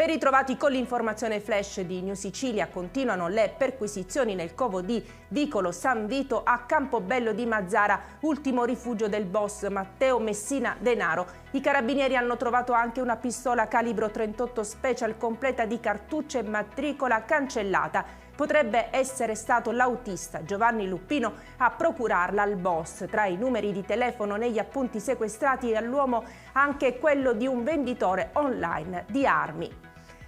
Ben ritrovati con l'informazione flash di New Sicilia. Continuano le perquisizioni nel covo di Vicolo San Vito a Campobello di Mazara, ultimo rifugio del boss Matteo Messina Denaro. I carabinieri hanno trovato anche una pistola calibro 38 special completa di cartucce e matricola cancellata. Potrebbe essere stato l'autista Giovanni Luppino a procurarla al boss. Tra i numeri di telefono negli appunti sequestrati all'uomo anche quello di un venditore online di armi.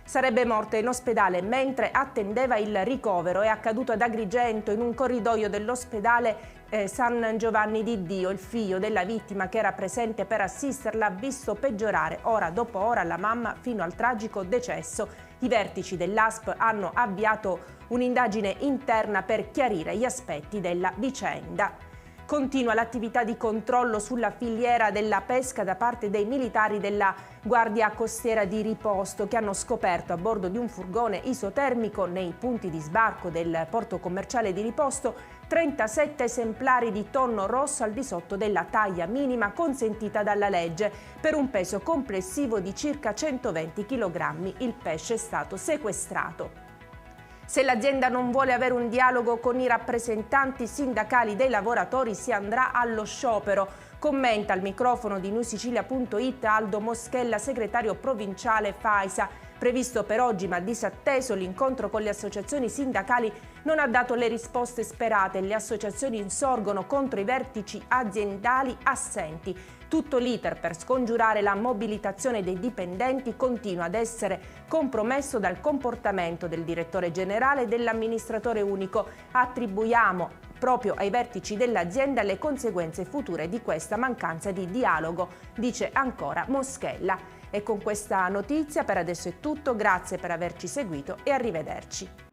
Sarebbe morto in ospedale mentre attendeva il ricovero. È accaduto ad Agrigento, in un corridoio dell'ospedale San Giovanni di Dio. Il figlio della vittima, che era presente per assisterla, ha visto peggiorare ora dopo ora la mamma fino al tragico decesso. I vertici dell'ASP hanno avviato un'indagine interna per chiarire gli aspetti della vicenda. Continua l'attività di controllo sulla filiera della pesca da parte dei militari della Guardia Costiera di Riposto, che hanno scoperto a bordo di un furgone isotermico nei punti di sbarco del porto commerciale di Riposto 37 esemplari di tonno rosso al di sotto della taglia minima consentita dalla legge, per un peso complessivo di circa 120 kg. Il pesce è stato sequestrato. Se l'azienda non vuole avere un dialogo con i rappresentanti sindacali dei lavoratori, si andrà allo sciopero. Commenta al microfono di newsicilia.it Aldo Moschella, segretario provinciale FAISA. Previsto per oggi ma disatteso, l'incontro con le associazioni sindacali non ha dato le risposte sperate. Le associazioni insorgono contro i vertici aziendali assenti. Tutto l'iter per scongiurare la mobilitazione dei dipendenti continua ad essere compromesso dal comportamento del direttore generale e dell'amministratore unico. Attribuiamo proprio ai vertici dell'azienda le conseguenze future di questa mancanza di dialogo, dice ancora Moschella. E con questa notizia per adesso è tutto, grazie per averci seguito e arrivederci.